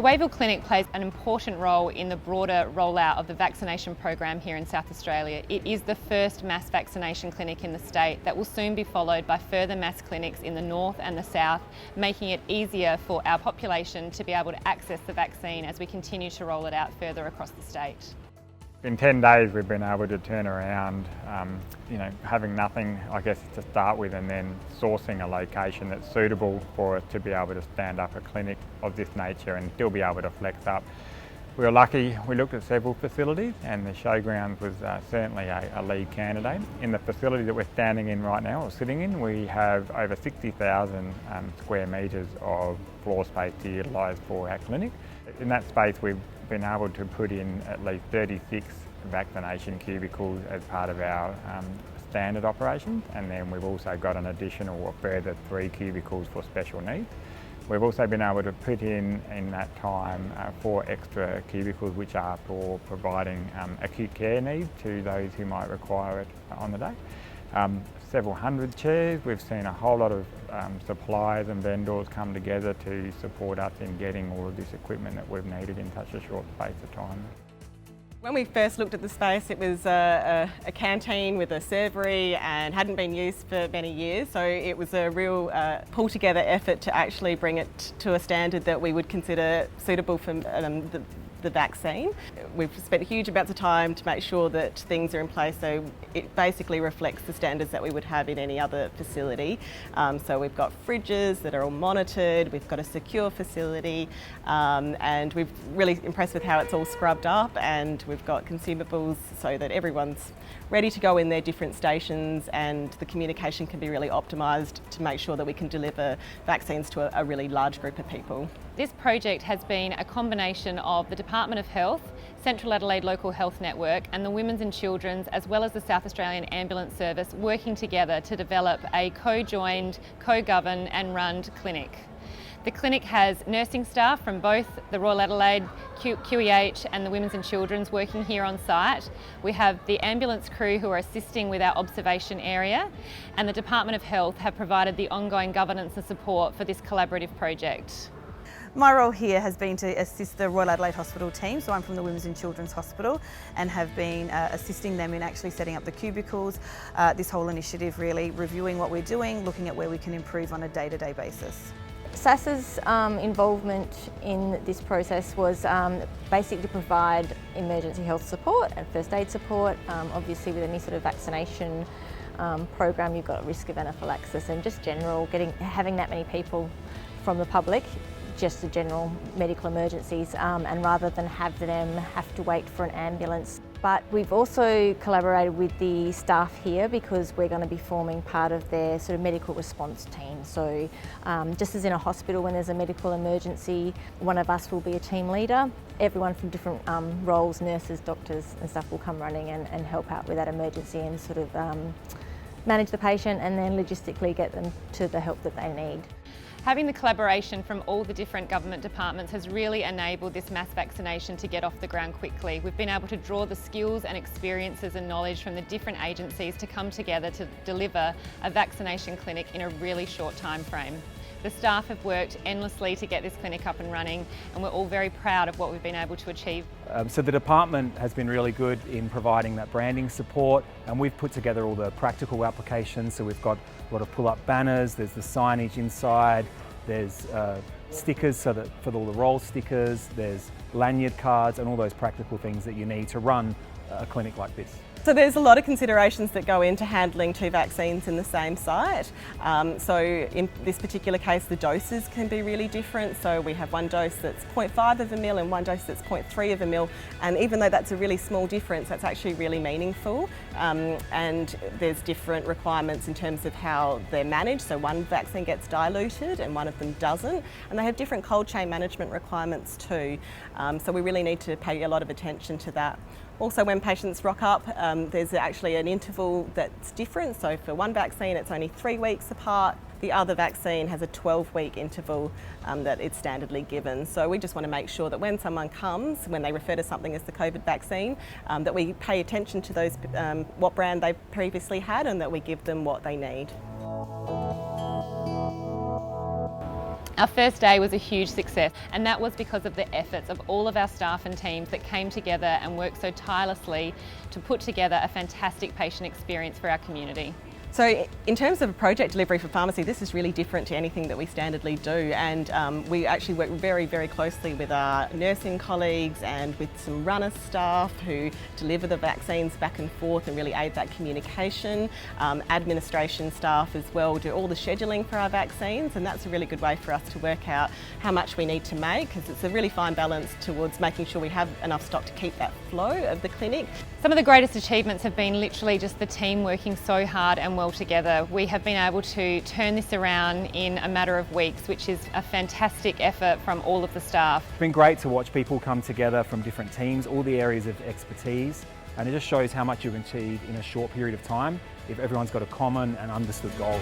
The Wayville Clinic plays an important role in the broader rollout of the vaccination program here in South Australia. It is the first mass vaccination clinic in the state that will soon be followed by further mass clinics in the north and the south, making it easier for our population to be able to access the vaccine as we continue to roll it out further across the state. In 10 days we've been able to turn around, having nothing, I guess, to start with, and then sourcing a location that's suitable for us to be able to stand up a clinic of this nature and still be able to flex up. We were lucky, we looked at several facilities and the showgrounds was certainly a lead candidate. In the facility that we're standing in right now, or sitting in, we have over 60,000 square metres of floor space to utilise for our clinic. In that space we've been able to put in at least 36 vaccination cubicles as part of our standard operations, and then we've also got an additional or further 3 cubicles for special needs. We've also been able to put in that time 4 extra cubicles which are for providing acute care needs to those who might require it on the day. Several hundred chairs. We've seen a whole lot of suppliers and vendors come together to support us in getting all of this equipment that we've needed in such a short space of time. When we first looked at the space, it was a canteen with a servery and hadn't been used for many years, so it was a real pull together effort to actually bring it to a standard that we would consider suitable for the vaccine. We've spent huge amounts of time to make sure that things are in place so it basically reflects the standards that we would have in any other facility. So we've got fridges that are all monitored, we've got a secure facility, and we're really impressed with how it's all scrubbed up, and we've got consumables so that everyone's ready to go in their different stations, and the communication can be really optimised to make sure that we can deliver vaccines to a really large group of people. This project has been a combination of the Department of Health, Central Adelaide Local Health Network and the Women's and Children's, as well as the South Australian Ambulance Service, working together to develop a co-joined, co-governed and run clinic. The clinic has nursing staff from both the Royal Adelaide, QEH and the Women's and Children's working here on site. We have the ambulance crew who are assisting with our observation area, and the Department of Health have provided the ongoing governance and support for this collaborative project. My role here has been to assist the Royal Adelaide Hospital team, so I'm from the Women's and Children's Hospital and have been assisting them in actually setting up the cubicles, this whole initiative really, reviewing what we're doing, looking at where we can improve on a day-to-day basis. SAS's involvement in this process was basically to provide emergency health support and first aid support. Obviously with any sort of vaccination program you've got a risk of anaphylaxis, and just general having that many people from the public, just the general medical emergencies, and rather than have them have to wait for an ambulance. But we've also collaborated with the staff here because we're going to be forming part of their sort of medical response team. So just as in a hospital when there's a medical emergency, one of us will be a team leader. Everyone from different roles, nurses, doctors and stuff will come running and help out with that emergency and sort of manage the patient and then logistically get them to the help that they need. Having the collaboration from all the different government departments has really enabled this mass vaccination to get off the ground quickly. We've been able to draw the skills and experiences and knowledge from the different agencies to come together to deliver a vaccination clinic in a really short time frame. The staff have worked endlessly to get this clinic up and running, and we're all very proud of what we've been able to achieve. So the department has been really good in providing that branding support, and we've put together all the practical applications. So we've got a lot of pull-up banners, there's the signage inside, there's stickers so that for all the roll stickers, there's lanyard cards and all those practical things that you need to run a clinic like this. So there's a lot of considerations that go into handling 2 vaccines in the same site. So in this particular case, the doses can be really different. So we have one dose that's 0.5 of a mil and one dose that's 0.3 of a mil. And even though that's a really small difference, that's actually really meaningful. And there's different requirements in terms of how they're managed. So one vaccine gets diluted and one of them doesn't. And they have different cold chain management requirements too. So we really need to pay a lot of attention to that. Also, when patients rock up, there's actually an interval that's different. So for one vaccine, it's only 3 weeks apart. The other vaccine has a 12-week interval that it's standardly given. So we just want to make sure that when someone comes, when they refer to something as the COVID vaccine, that we pay attention to those, what brand they've previously had, and that we give them what they need. Our first day was a huge success, and that was because of the efforts of all of our staff and teams that came together and worked so tirelessly to put together a fantastic patient experience for our community. So in terms of project delivery for pharmacy, this is really different to anything that we standardly do, and we actually work very, very closely with our nursing colleagues and with some runner staff who deliver the vaccines back and forth and really aid that communication. Administration staff as well do all the scheduling for our vaccines, and that's a really good way for us to work out how much we need to make, because it's a really fine balance towards making sure we have enough stock to keep that flow of the clinic. Some of the greatest achievements have been literally just the team working so hard and well together. We have been able to turn this around in a matter of weeks, which is a fantastic effort from all of the staff. It's been great to watch people come together from different teams, all the areas of expertise, and it just shows how much you can achieve in a short period of time if everyone's got a common and understood goal.